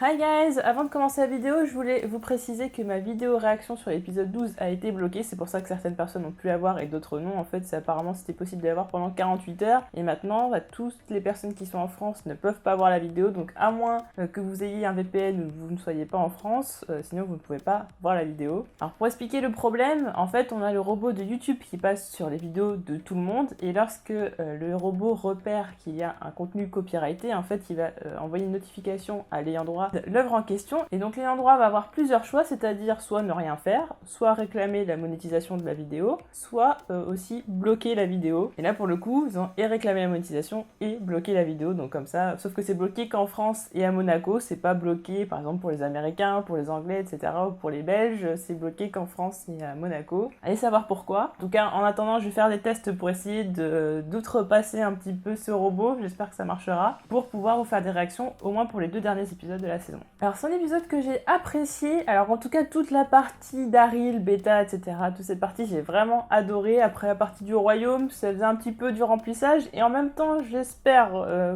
Hi guys! Avant de commencer la vidéo, je voulais vous préciser que ma vidéo réaction sur l'épisode 12 a été bloquée. C'est pour ça que certaines personnes ont pu l'avoir et d'autres non. En fait, apparemment c'était possible de l'avoir pendant 48 heures. Et maintenant, toutes les personnes qui sont en France ne peuvent pas voir la vidéo. Donc à moins que vous ayez un VPN ou que vous ne soyez pas en France, sinon vous ne pouvez pas voir la vidéo. Alors pour expliquer le problème, en fait on a le robot de YouTube qui passe sur les vidéos de tout le monde. Et lorsque le robot repère qu'il y a un contenu copyrighté, en fait il va envoyer une notification à l'ayant droit l'œuvre en question, et donc l'ayant droit va avoir plusieurs choix, c'est-à-dire soit ne rien faire, soit réclamer la monétisation de la vidéo, soit aussi bloquer la vidéo. Et là pour le coup, ils ont et réclamé la monétisation et bloquer la vidéo, donc comme ça, sauf que c'est bloqué qu'en France et à Monaco, c'est pas bloqué par exemple pour les Américains, pour les Anglais, etc. ou pour les Belges, c'est bloqué qu'en France et à Monaco. Allez savoir pourquoi. En tout cas, en attendant, je vais faire des tests pour essayer d'outrepasser un petit peu ce robot, j'espère que ça marchera, pour pouvoir vous faire des réactions, au moins pour les 2 derniers épisodes de la saison. Alors c'est un épisode que j'ai apprécié, alors en tout cas toute la partie Daryl, Beta, etc., toute cette partie j'ai vraiment adoré. Après la partie du royaume, ça faisait un petit peu du remplissage, et en même temps j'espère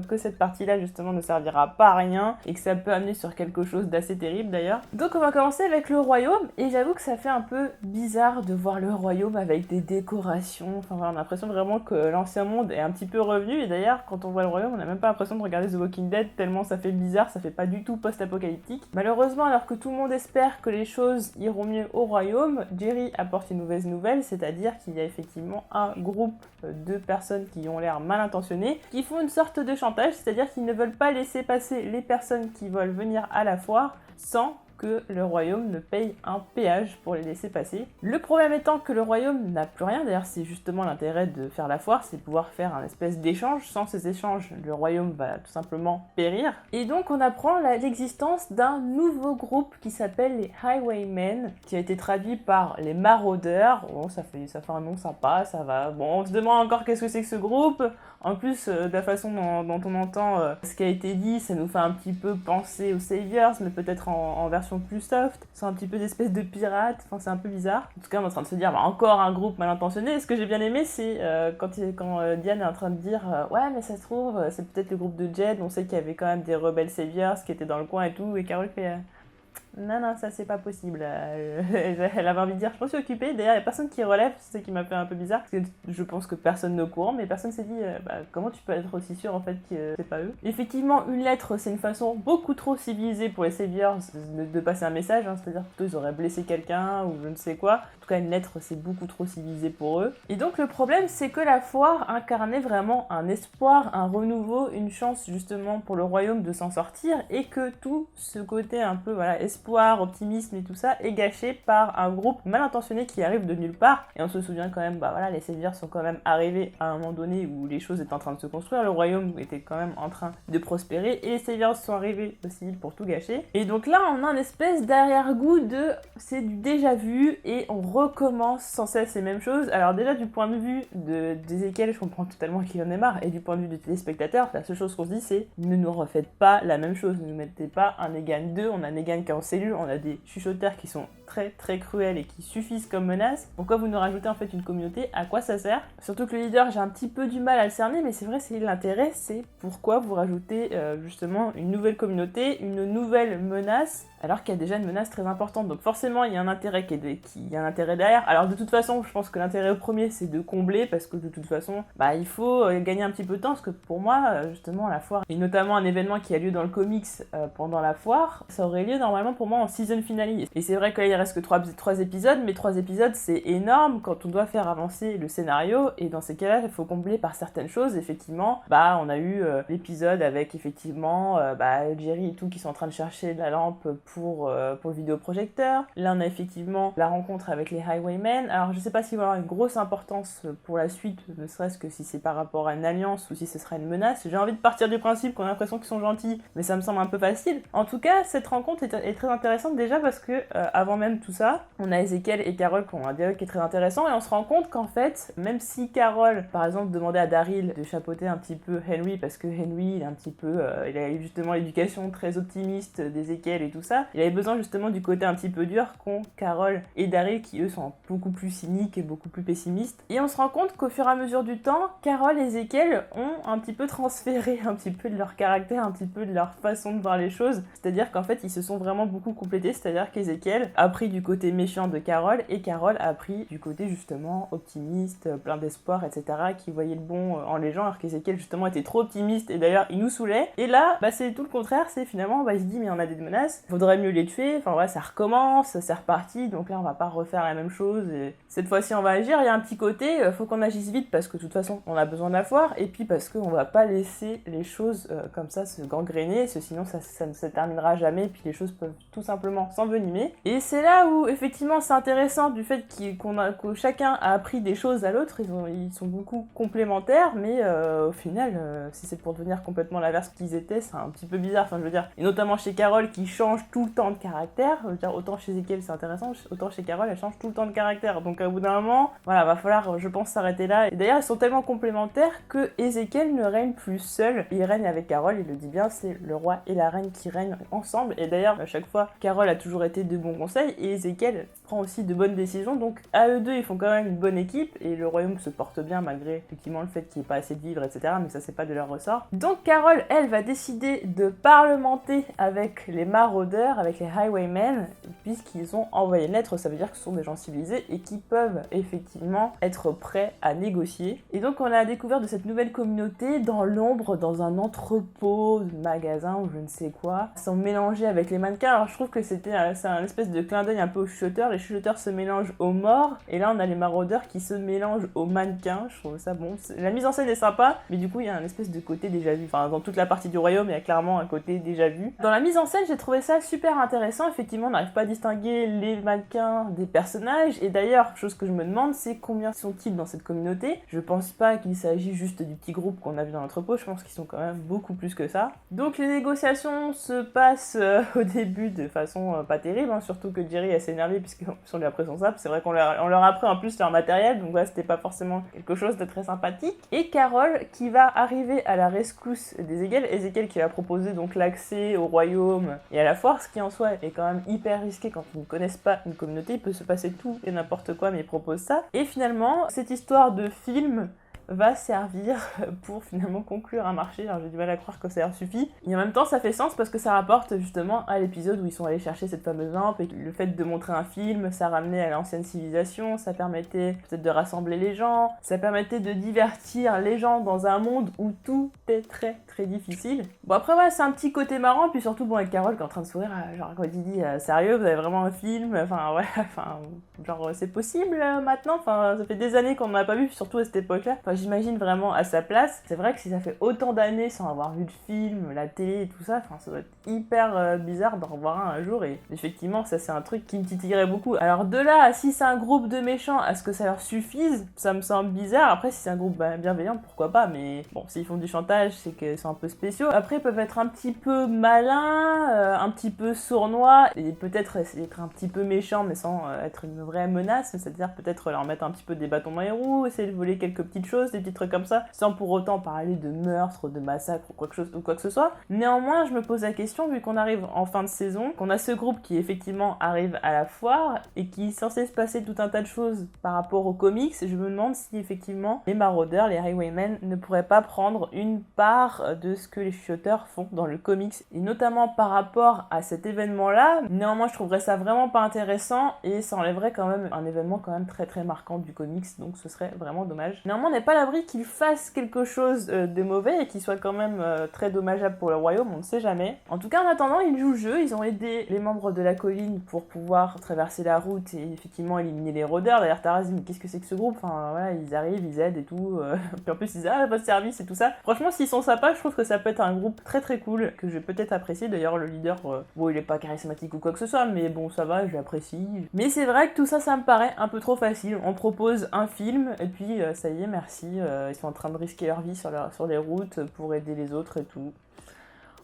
que cette partie-là justement ne servira pas à rien, et que ça peut amener sur quelque chose d'assez terrible d'ailleurs. Donc on va commencer avec le royaume, et j'avoue que ça fait un peu bizarre de voir le royaume avec des décorations, enfin on a l'impression vraiment que l'ancien monde est un petit peu revenu, et d'ailleurs quand on voit le royaume on n'a même pas l'impression de regarder The Walking Dead tellement ça fait bizarre, ça fait pas du tout post-apocalyptique. Malheureusement, alors que tout le monde espère que les choses iront mieux au royaume, Jerry apporte une mauvaise nouvelle, c'est-à-dire qu'il y a effectivement un groupe de personnes qui ont l'air mal intentionnées, qui font une sorte de chantage, c'est-à-dire qu'ils ne veulent pas laisser passer les personnes qui veulent venir à la foire sans que le royaume ne paye un péage pour les laisser passer. Le problème étant que le royaume n'a plus rien, d'ailleurs c'est justement l'intérêt de faire la foire, c'est pouvoir faire un espèce d'échange. Sans ces échanges, le royaume va tout simplement périr. Et donc on apprend l'existence d'un nouveau groupe qui s'appelle les Highwaymen, qui a été traduit par les maraudeurs. Bon, ça fait un nom sympa, ça va. Bon, on se demande encore qu'est-ce que c'est que ce groupe. En plus, de la façon dont on entend ce qui a été dit, ça nous fait un petit peu penser aux Saviors, mais peut-être en version plus soft. C'est un petit peu d'espèce de pirates, enfin c'est un peu bizarre. En tout cas, on est en train de se dire, bah, encore un groupe mal intentionné. Et ce que j'ai bien aimé, c'est quand Diane est en train de dire, ouais, mais ça se trouve, c'est peut-être le groupe de Jed, on sait qu'il y avait quand même des rebelles Saviors qui étaient dans le coin et tout, et Carol fait... Non, ça c'est pas possible. Elle avait envie de dire, je me suis occupée. D'ailleurs, il n'y a personne qui relève, c'est ce qui m'a fait un peu bizarre. Parce que je pense que personne n'est au courant, mais personne s'est dit, comment tu peux être aussi sûr en fait que c'est pas eux. Effectivement, une lettre, c'est une façon beaucoup trop civilisée pour les Saviors de passer un message, hein, c'est-à-dire que ils auraient blessé quelqu'un ou je ne sais quoi. En tout cas, une lettre, c'est beaucoup trop civilisé pour eux. Et donc, le problème, c'est que la foire incarnait vraiment un espoir, un renouveau, une chance justement pour le royaume de s'en sortir, et que tout ce côté un peu, voilà, espoir, optimisme et tout ça est gâché par un groupe mal intentionné qui arrive de nulle part. Et on se souvient quand même, les Saviors sont quand même arrivés à un moment donné où les choses étaient en train de se construire, le royaume était quand même en train de prospérer, et les Saviors sont arrivés aussi pour tout gâcher. Et donc là, on a un espèce d'arrière-goût de c'est du déjà vu, et on recommence sans cesse les mêmes choses. Alors déjà, du point de vue d'Ezekiel, je comprends totalement qu'il en ait marre, et du point de vue du téléspectateur, la seule chose qu'on se dit, c'est ne nous refaites pas la même chose, ne nous mettez pas un Negan 2, on a Negan qui est en cellule, on a des chuchoteurs qui sont très très cruels et qui suffisent comme menace. Pourquoi vous nous rajoutez en fait une communauté? À quoi ça sert? Surtout que le leader, j'ai un petit peu du mal à le cerner, mais c'est vrai, c'est l'intérêt, c'est pourquoi vous rajoutez justement une nouvelle communauté, une nouvelle menace, alors qu'il y a déjà une menace très importante. Donc forcément, il y a un intérêt il y a un intérêt derrière. Alors de toute façon, je pense que l'intérêt premier, c'est de combler, parce que de toute façon, il faut gagner un petit peu de temps, parce que pour moi, justement, la foire, et notamment un événement qui a lieu dans le comics pendant la foire, ça aurait lieu normalement pour moi en season finale. Et c'est vrai que là, il reste que 3 épisodes, mais 3 épisodes, c'est énorme quand on doit faire avancer le scénario, et dans ces cas-là, il faut combler par certaines choses. Effectivement, on a eu l'épisode avec effectivement Jerry et tout qui sont en train de chercher la lampe pour le vidéoprojecteur. Là, on a effectivement la rencontre avec les Highwaymen. Alors, je sais pas s'il va y avoir une grosse importance pour la suite, ne serait-ce que si c'est par rapport à une alliance ou si ce sera une menace. J'ai envie de partir du principe qu'on a l'impression qu'ils sont gentils, mais ça me semble un peu facile. En tout cas, cette rencontre est très intéressante déjà parce que avant même tout ça, on a Ezekiel et Carol qui ont un dialogue qui est très intéressant et on se rend compte qu'en fait, même si Carol, par exemple, demandait à Daryl de chapeauter un petit peu Henry parce que Henry, il est un petit peu, il a eu justement l'éducation très optimiste d'Ezekiel et tout ça, il avait besoin justement du côté un petit peu dur qu'ont Carol et Daryl qui eux sont beaucoup plus cyniques et beaucoup plus pessimistes. Et on se rend compte qu'au fur et à mesure du temps, Carol et Ezekiel ont un petit peu transféré un petit peu de leur caractère, un petit peu de leur façon de voir les choses. C'est-à-dire qu'en fait, ils se sont vraiment beaucoup complétés. C'est-à-dire qu'Ezekiel a pris du côté méchant de Carol et Carol a pris du côté justement optimiste, plein d'espoir, etc. qui voyait le bon en les gens, alors qu'Ezekiel justement était trop optimiste et d'ailleurs il nous saoulait. Et là, c'est tout le contraire. C'est finalement, il se dit mais on a des menaces, faudrait mieux les tuer. Enfin voilà, ça recommence, c'est reparti. Donc là, on va pas refaire la même chose. Et cette fois-ci, on va agir. Il y a un petit côté, faut qu'on agisse vite parce que de toute façon, on a besoin de la foire. Et puis parce qu'on va pas laisser les choses comme ça se gangréner, sinon ça ne se terminera jamais. Et puis les choses peuvent tout simplement s'envenimer. Et c'est là où effectivement c'est intéressant du fait que chacun a appris des choses à l'autre. Ils sont beaucoup complémentaires, mais au final, si c'est pour devenir complètement l'inverse qu'ils étaient, c'est un petit peu bizarre. Enfin, je veux dire, et notamment chez Carol qui change tout le temps de caractère. Je veux dire, autant chez Ezekiel c'est intéressant, autant chez Carol elle change tout le temps de caractère. Donc au bout d'un moment, voilà, va falloir, je pense, s'arrêter là. Et d'ailleurs, ils sont tellement complémentaires que Ezekiel ne règne plus seul. Il règne avec Carol, il le dit bien, c'est le roi et la reine qui règnent ensemble. Et d'ailleurs, à chaque fois, Carol a toujours été de bons conseils et Ezekiel prend aussi de bonnes décisions. Donc à eux deux, ils font quand même une bonne équipe et le royaume se porte bien malgré effectivement le fait qu'il n'y ait pas assez de vivres, etc. Mais ça, c'est pas de leur ressort. Donc Carol, elle, va décider de parlementer avec les maraudeurs, avec les highwaymen, puisqu'ils ont envoyé une lettre. Ça veut dire que ce sont des gens civilisés et qui peuvent effectivement être prêts à négocier. Et donc on a la découverte de cette nouvelle communauté dans l'ombre, dans un entrepôt de magasin ou je ne sais quoi. Ils sont mélangés avec les mannequins. Alors je trouve que c'est un espèce de clin d'œil un peu aux chuchoteurs. Les chuchoteurs se mélangent aux morts et là on a les maraudeurs qui se mélangent aux mannequins. Je trouve ça bon. La mise en scène est sympa, mais du coup il y a un espèce de côté déjà vu. Enfin, dans toute la partie du royaume, il y a clairement un côté déjà vu. Dans la mise en scène, j'ai trouvé ça super intéressant. Effectivement, on n'arrive pas à distinguer les mannequins des personnages. Et d'ailleurs, chose que je me demande, c'est combien sont-ils dans cette communauté. Je pense pas qu'il s'agit juste du petit groupe qu'on a vu dans l'entrepôt. Je pense qu'ils sont quand même beaucoup plus que ça. Donc les négociations se passent au début de façon pas terrible, hein, surtout que Jerry est assez énervé puisqu'on lui a pris son sable. C'est vrai qu'on leur a pris en plus leur matériel, donc voilà, c'était pas forcément quelque chose de très sympathique. Et Carol qui va arriver à la rescousse d'Ezekiel. Ezekiel qui va proposer donc l'accès au royaume et à la foire, ce qui en soi est quand même hyper risqué quand ils ne connaissent pas une communauté. Il peut se passer tout et n'importe quoi, mais ils proposent ça. Et finalement, cette histoire de film va servir pour finalement conclure un marché. Alors j'ai du mal à croire que ça leur suffit. Et en même temps ça fait sens parce que ça rapporte justement à l'épisode où ils sont allés chercher cette fameuse lampe et le fait de montrer un film, ça ramenait à l'ancienne civilisation, ça permettait peut-être de rassembler les gens, ça permettait de divertir les gens dans un monde où tout est très très difficile. Bon après ouais, c'est un petit côté marrant, puis surtout bon avec Carol qui est en train de sourire, genre quand il dit sérieux, vous avez vraiment un film, enfin ouais, enfin genre c'est possible maintenant, enfin ça fait des années qu'on n'en a pas vu, surtout à cette époque-là. Enfin, j'imagine vraiment à sa place. C'est vrai que si ça fait autant d'années sans avoir vu de film, la télé et tout ça, enfin ça doit être hyper bizarre d'en revoir un jour et effectivement ça c'est un truc qui me titillerait beaucoup. Alors de là à si c'est un groupe de méchants, à ce que ça leur suffise, ça me semble bizarre. Après si c'est un groupe bienveillant, pourquoi pas, mais bon s'ils font du chantage c'est qu'ils sont un peu spéciaux. Après ils peuvent être un petit peu malins, un petit peu sournois et peut-être essayer d'être un petit peu méchants mais sans être une vraie menace, c'est-à-dire peut-être leur mettre un petit peu des bâtons dans les roues, essayer de voler quelques petites choses, des petits trucs comme ça, sans pour autant parler de meurtre, de massacre ou quoi que ce soit. Néanmoins, je me pose la question, vu qu'on arrive en fin de saison, qu'on a ce groupe qui effectivement arrive à la foire et qui est censé se passer tout un tas de choses par rapport aux comics, je me demande si effectivement les maraudeurs, les highwaymen ne pourraient pas prendre une part de ce que les chuchoteurs font dans le comics, et notamment par rapport à cet événement-là. Néanmoins, je trouverais ça vraiment pas intéressant et ça enlèverait quand même un événement quand même très très marquant du comics, donc ce serait vraiment dommage. Néanmoins, on n'est pas à l'abri qu'il fasse quelque chose de mauvais et qu'il soit quand même très dommageable pour le royaume, on ne sait jamais. En tout cas, en attendant, ils jouent le jeu, ils ont aidé les membres de la colline pour pouvoir traverser la route et effectivement éliminer les rôdeurs. D'ailleurs, Taras dit mais qu'est-ce que c'est que ce groupe? Enfin voilà, ils arrivent, ils aident et tout. Puis en plus ils disent ah votre service et tout ça. Franchement, s'ils sont sympas, je trouve que ça peut être un groupe très très cool que je vais peut-être apprécier. D'ailleurs, le leader, bon il est pas charismatique ou quoi que ce soit, mais bon ça va, je l'apprécie. Mais c'est vrai que tout ça, ça me paraît un peu trop facile. On propose un film et puis ça y est, merci. Ils sont en train de risquer leur vie sur les routes pour aider les autres et tout.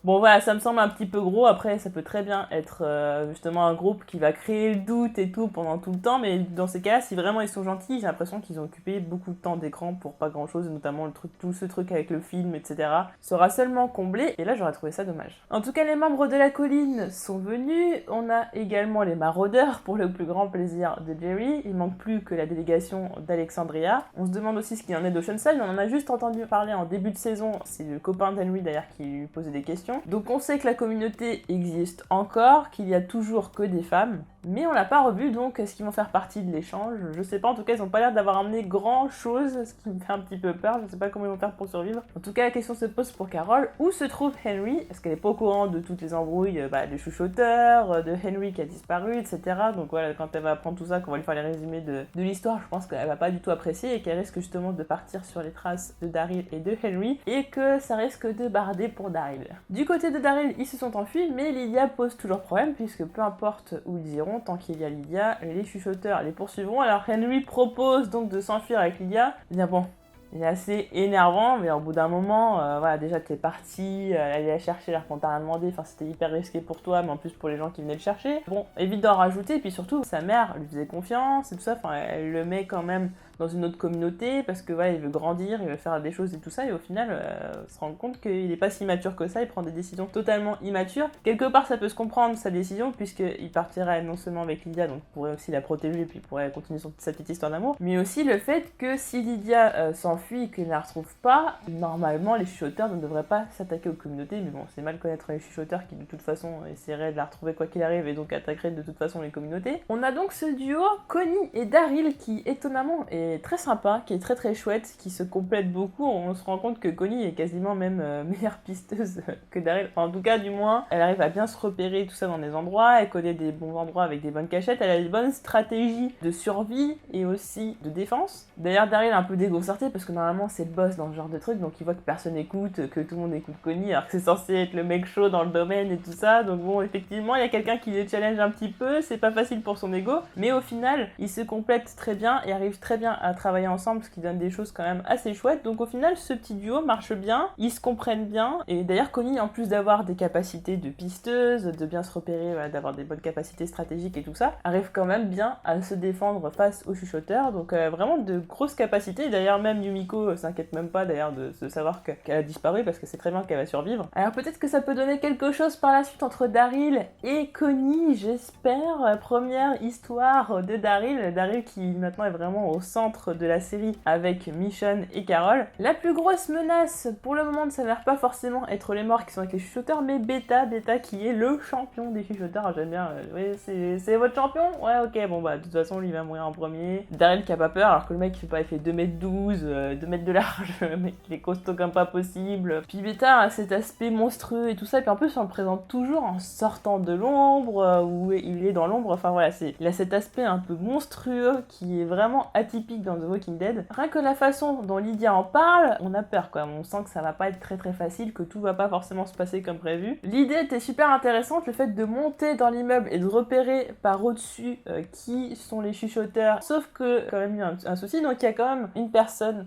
Bon voilà, ça me semble un petit peu gros, après ça peut très bien être justement un groupe qui va créer le doute et tout pendant tout le temps, mais dans ces cas-là, si vraiment ils sont gentils, j'ai l'impression qu'ils ont occupé beaucoup de temps d'écran pour pas grand-chose, et notamment tout ce truc avec le film, etc. sera seulement comblé, et là j'aurais trouvé ça dommage. En tout cas, les membres de la colline sont venus, on a également les maraudeurs pour le plus grand plaisir de Jerry, il manque plus que la délégation d'Alexandria. On se demande aussi ce qu'il en est d'Oceanside, on en a juste entendu parler en début de saison, c'est le copain d'Henry d'ailleurs qui lui posait des questions. Donc on sait que la communauté existe encore, qu'il y a toujours que des femmes, mais on l'a pas revu, donc est-ce qu'ils vont faire partie de l'échange? Je sais pas, en tout cas ils ont pas l'air d'avoir amené grand chose, ce qui me fait un petit peu peur, je sais pas comment ils vont faire pour survivre. En tout cas la question se pose pour Carol, où se trouve Henry? Est-ce qu'elle est pas au courant de toutes les embrouilles de chuchoteurs, de Henry qui a disparu, etc. Donc voilà, quand elle va apprendre tout ça, qu'on va lui faire les résumés de l'histoire, je pense qu'elle va pas du tout apprécier et qu'elle risque justement de partir sur les traces de Daryl et de Henry, et que ça risque de barder pour Daryl. Du côté de Daryl, ils se sont enfuis, mais Lydia pose toujours problème, puisque peu importe où ils iront, tant qu'il y a Lydia, les chuchoteurs les poursuivront. Alors Henry propose donc de s'enfuir avec Lydia. Bien bon, il est assez énervant, mais au bout d'un moment, voilà, déjà t'es parti, aller la chercher alors qu'on t'a rien demandé, enfin c'était hyper risqué pour toi, mais en plus pour les gens qui venaient le chercher. Bon, évite d'en rajouter, et puis surtout, sa mère lui faisait confiance et tout ça, enfin elle le met quand même dans une autre communauté, parce que voilà, il veut grandir, il veut faire des choses et tout ça, et au final, se rend compte qu'il est pas si mature que ça, il prend des décisions totalement immatures. Quelque part, ça peut se comprendre, sa décision, puisqu'il partirait non seulement avec Lydia, donc il pourrait aussi la protéger, puis il pourrait continuer sa petite histoire d'amour, mais aussi le fait que si Lydia s'enfuit et qu'il ne la retrouve pas, normalement, les chuchoteurs ne devraient pas s'attaquer aux communautés, mais bon, c'est mal connaître les chuchoteurs qui, de toute façon, essaieraient de la retrouver quoi qu'il arrive, et donc attaqueraient de toute façon les communautés. On a donc ce duo, Connie et Daryl, qui, étonnamment, est très sympa, qui est très très chouette, qui se complète beaucoup. On se rend compte que Connie est quasiment même meilleure pisteuse que Daryl. Enfin, en tout cas, du moins, elle arrive à bien se repérer tout ça dans des endroits, elle connaît des bons endroits avec des bonnes cachettes, elle a des bonnes stratégies de survie et aussi de défense. D'ailleurs, Daryl est un peu déconcerté parce que normalement c'est le boss dans ce genre de truc, donc il voit que personne écoute, que tout le monde écoute Connie, alors que c'est censé être le mec chaud dans le domaine et tout ça. Donc bon, effectivement, il y a quelqu'un qui le challenge un petit peu, c'est pas facile pour son ego, mais au final, ils se complètent très bien et arrivent très bien à travailler ensemble, ce qui donne des choses quand même assez chouettes. Donc au final, ce petit duo marche bien, ils se comprennent bien, et d'ailleurs Connie, en plus d'avoir des capacités de pisteuse, de bien se repérer, voilà, d'avoir des bonnes capacités stratégiques et tout ça, arrive quand même bien à se défendre face aux chuchoteurs, donc vraiment de grosses capacités. D'ailleurs même Yumiko s'inquiète même pas d'ailleurs de savoir qu'elle a disparu, parce que c'est très bien qu'elle va survivre. Alors peut-être que ça peut donner quelque chose par la suite entre Daryl et Connie, j'espère. Première histoire de Daryl qui maintenant est vraiment au centre de la série avec Michonne et Carol. La plus grosse menace pour le moment ne s'avère pas forcément être les morts qui sont avec les chuchoteurs, mais Beta qui est le champion des chuchoteurs. J'aime bien, oui, c'est votre champion? Ouais, ok, bon bah de toute façon lui va mourir en premier. Daryl qui a pas peur, alors que le mec il fait 2m12, 2 mètres de large, le mec il est costaud comme pas possible. Puis Beta a cet aspect monstrueux et tout ça, et puis en plus on le présente toujours en sortant de l'ombre, où il est dans l'ombre, enfin voilà, il a cet aspect un peu monstrueux qui est vraiment atypique dans The Walking Dead. Rien que la façon dont Lydia en parle, on a peur quoi, on sent que ça va pas être très très facile, que tout va pas forcément se passer comme prévu. L'idée était super intéressante, le fait de monter dans l'immeuble et de repérer par au-dessus qui sont les chuchoteurs, sauf que quand même il y a un souci, donc il y a quand même une personne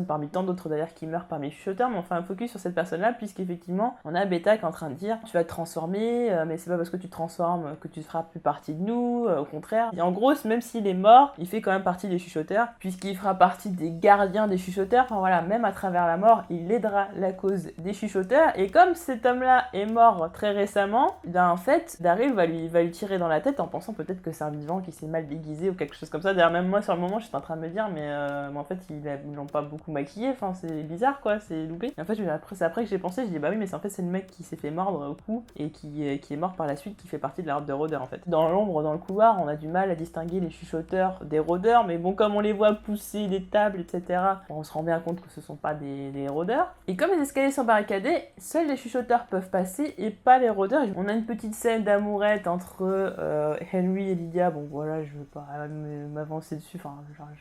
parmi tant d'autres d'ailleurs qui meurt parmi les chuchoteurs, mais on fait un focus sur cette personne-là, puisqu'effectivement on a Beta qui est en train de dire tu vas te transformer, mais c'est pas parce que tu te transformes que tu ne feras plus partie de nous, au contraire. Et en gros, même s'il est mort, il fait quand même partie des chuchoteurs, puisqu'il fera partie des gardiens des chuchoteurs, enfin voilà, même à travers la mort, il aidera la cause des chuchoteurs, et comme cet homme-là est mort très récemment, ben en fait, Daryl va lui tirer dans la tête en pensant peut-être que c'est un vivant qui s'est mal déguisé ou quelque chose comme ça. D'ailleurs, même moi, sur le moment, j'étais en train de me dire, mais en fait, ils l'ont pas beaucoup maquillé, enfin, c'est bizarre, quoi, c'est loupé. Et en fait, c'est après que j'ai pensé, je dis, bah oui, mais c'est le mec qui s'est fait mordre au cou, et qui est mort par la suite, qui fait partie de la horde de rôdeurs, en fait. Dans l'ombre, dans le couloir, on a du mal à distinguer les chuchoteurs des rôdeurs, mais bon, comme on les voit pousser des tables, etc., on se rend bien compte que ce sont pas des rôdeurs. Et comme les escaliers sont barricadés, seuls les chuchoteurs peuvent passer, et pas les rôdeurs. On a une petite scène d'amourette entre Henry et Lydia, bon voilà, je veux pas m'avancer dessus, enfin,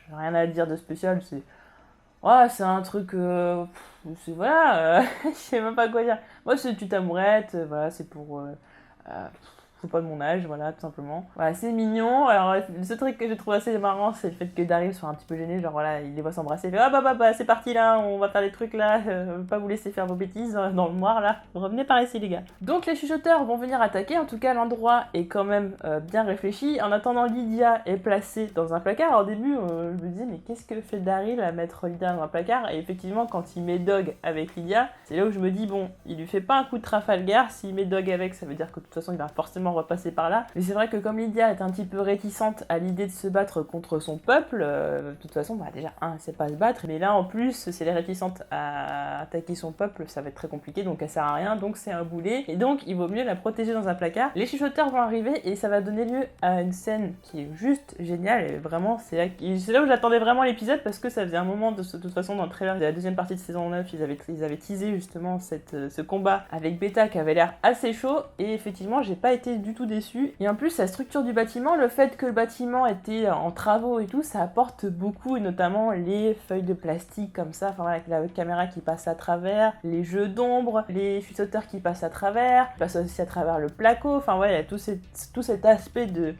j'ai rien à dire de spécial, c'est un truc, voilà, je sais même pas quoi dire. Moi, c'est une petite amourette, voilà, c'est pour, surtout pas de mon âge, voilà, tout simplement. Voilà, c'est mignon. Alors, ce truc que je trouve assez marrant, c'est le fait que Daryl soit un petit peu gêné, genre voilà, il les voit s'embrasser, il fait ah bah, c'est parti là, on va faire des trucs là, pas vous laisser faire vos bêtises dans le noir là, revenez par ici les gars. Donc les chuchoteurs vont venir attaquer, en tout cas l'endroit est quand même bien réfléchi. En attendant, Lydia est placée dans un placard. Alors au début, je me disais mais qu'est-ce que fait Daryl à mettre Lydia dans un placard? Et effectivement, quand il met Dog avec Lydia, c'est là où je me dis bon, il lui fait pas un coup de Trafalgar, s'il met Dog avec, ça veut dire que de toute façon il va forcément repasser par là. Mais c'est vrai que comme Lydia est un petit peu réticente à l'idée de se battre contre son peuple, de toute façon, bah déjà, elle sait pas se battre, mais là en plus, si elle est réticente à attaquer son peuple, ça va être très compliqué, donc elle sert à rien, donc c'est un boulet, et donc il vaut mieux la protéger dans un placard. Les chuchoteurs vont arriver et ça va donner lieu à une scène qui est juste géniale, et vraiment, c'est là où j'attendais vraiment l'épisode, parce que ça faisait un moment, de toute façon, dans le trailer de la deuxième partie de saison 9, ils avaient teasé justement ce combat avec Beta qui avait l'air assez chaud, et effectivement, j'ai pas été du tout déçue. Et en plus, la structure du bâtiment, le fait que le bâtiment était en travaux et tout, ça apporte beaucoup, et notamment les feuilles de plastique comme ça, enfin voilà, avec la caméra qui passe à travers, les jeux d'ombre, les chuchoteurs qui passent à travers, qui passent aussi à travers le placo, enfin ouais, il y a tout cet aspect de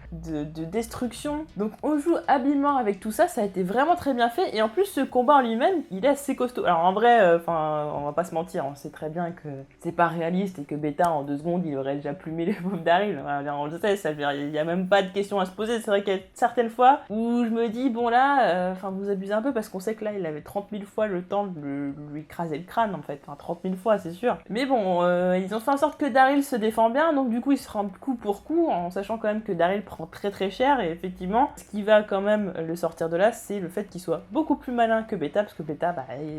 destruction. Donc on joue habilement avec tout ça, ça a été vraiment très bien fait, et en plus ce combat en lui-même, il est assez costaud. Alors en vrai, on va pas se mentir, on sait très bien que c'est pas réaliste et que Beta en 2 secondes il aurait déjà plumé les pauvres Daryl. Voilà, on le sait, il y a même pas de question à se poser. C'est vrai qu'il y a certaines fois où je me dis bon là, vous abusez un peu parce qu'on sait que là il avait 30 000 fois le temps de lui écraser le crâne en fait, 30 000 fois c'est sûr. Mais bon, ils ont fait en sorte que Daryl se défend bien, donc du coup ils se rendent coup pour coup, en sachant quand même que Daryl prend très très cher, et effectivement ce qui va quand même le sortir de là, c'est le fait qu'il soit beaucoup plus malin que Beta, parce que Beta,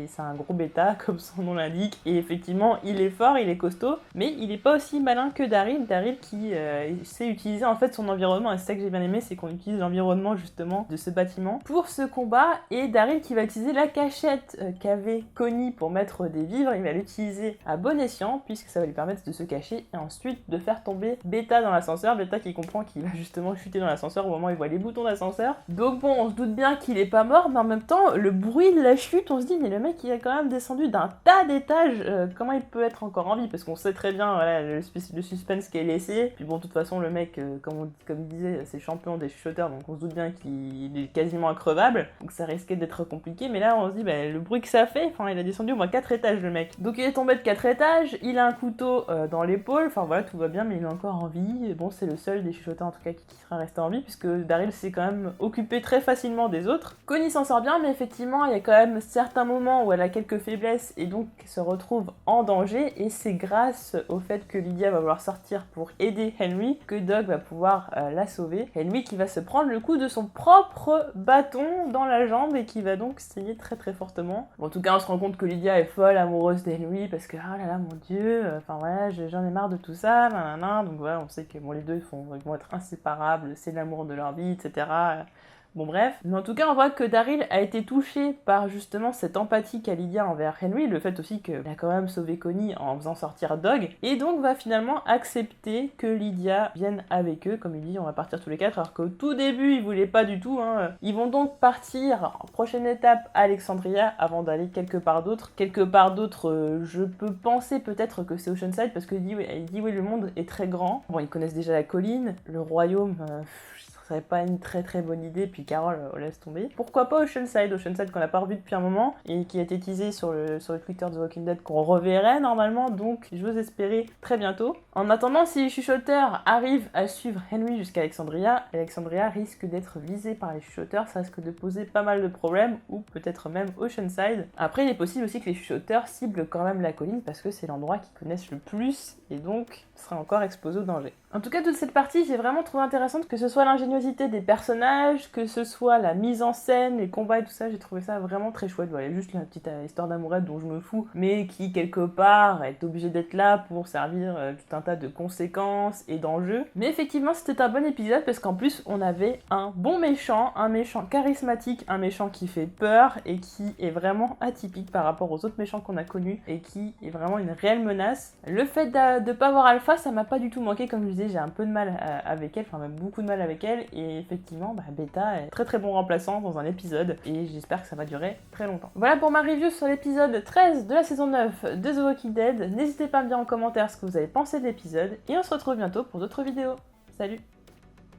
c'est un gros Beta comme son nom l'indique, et effectivement il est fort, il est costaud, mais il est pas aussi malin que Daryl qui sait utiliser en fait son environnement, et c'est ça que j'ai bien aimé, c'est qu'on utilise l'environnement justement de ce bâtiment pour ce combat, et Daryl qui va utiliser la cachette qu'avait Connie pour mettre des vivres, il va l'utiliser à bon escient, puisque ça va lui permettre de se cacher, et ensuite de faire tomber Beta dans l'ascenseur, Beta qui comprend qu'il va justement chuter dans l'ascenseur au moment où il voit les boutons d'ascenseur. Donc bon, on se doute bien qu'il est pas mort, mais en même temps, le bruit de la chute, on se dit mais le mec il a quand même descendu d'un tas d'étages, comment il peut être encore en vie? Parce qu'on sait très bien voilà, le suspense qui est laissé, puis bon de toute façon le mec, comme il disait, c'est champion des chuchoteurs, donc on se doute bien qu'il est quasiment increvable, donc ça risquait d'être compliqué, mais là on se dit le bruit que ça fait, il a descendu au moins 4 étages le mec. Donc il est tombé de 4 étages, il a un couteau dans l'épaule, voilà tout va bien, mais il est encore en vie, et bon c'est le seul des chuchoteurs en tout cas qui sera resté en vie, puisque Daryl s'est quand même occupé très facilement des autres. Connie s'en sort bien, mais effectivement il y a quand même certains moments où elle a quelques faiblesses et donc se retrouve en danger, et c'est grâce au fait que Lydia va vouloir sortir pour aider Henry que Dog va pouvoir la sauver. Henry qui va se prendre le coup de son propre bâton dans la jambe et qui va donc saigner très très fortement. Bon, en tout cas on se rend compte que Lydia est folle amoureuse d'Henry parce que oh là là mon dieu, voilà j'en ai marre de tout ça, nanana. Donc voilà, on sait que les deux ils vont être inséparables, c'est l'amour de leur vie, etc. Bon bref, mais en tout cas on voit que Daryl a été touché par justement cette empathie qu'a Lydia envers Henry, le fait aussi qu'elle a quand même sauvé Connie en faisant sortir Dog, et donc va finalement accepter que Lydia vienne avec eux, comme il dit on va partir tous les 4, alors qu'au tout début ils voulaient pas du tout, Ils vont donc partir en prochaine étape à Alexandria avant d'aller quelque part d'autre. Je peux penser peut-être que c'est Oceanside, parce qu'il dit oui le monde est très grand, bon ils connaissent déjà la colline, le royaume... ça serait pas une très très bonne idée, puis Carole laisse tomber. Pourquoi pas Oceanside qu'on n'a pas revu depuis un moment, et qui a été teasé sur le Twitter de Walking Dead, qu'on reverrait normalement, donc j'ose espérer très bientôt. En attendant, si les chuchoteurs arrivent à suivre Henry jusqu'à Alexandria risque d'être visée par les chuchoteurs, ça risque de poser pas mal de problèmes, ou peut-être même Oceanside. Après, il est possible aussi que les chuchoteurs ciblent quand même la colline, parce que c'est l'endroit qu'ils connaissent le plus, et donc sera encore exposé au danger. En tout cas, toute cette partie, j'ai vraiment trouvé intéressante, que ce soit l'ingéniosité des personnages, que ce soit la mise en scène, les combats et tout ça, j'ai trouvé ça vraiment très chouette. Voilà, juste la petite histoire d'amourette dont je me fous, mais qui, quelque part, est obligée d'être là pour servir tout un tas de conséquences et d'enjeux. Mais effectivement, c'était un bon épisode, parce qu'en plus, on avait un bon méchant, un méchant charismatique, un méchant qui fait peur, et qui est vraiment atypique par rapport aux autres méchants qu'on a connus, et qui est vraiment une réelle menace. Le fait de pas voir Alpha, ça m'a pas du tout manqué, comme je disais, j'ai un peu de mal avec elle, même beaucoup de mal avec elle, et effectivement, Beta est très très bon remplaçant dans un épisode, et j'espère que ça va durer très longtemps. Voilà pour ma review sur l'épisode 13 de la saison 9 de The Walking Dead. N'hésitez pas à me dire en commentaire ce que vous avez pensé de l'épisode, et on se retrouve bientôt pour d'autres vidéos. Salut!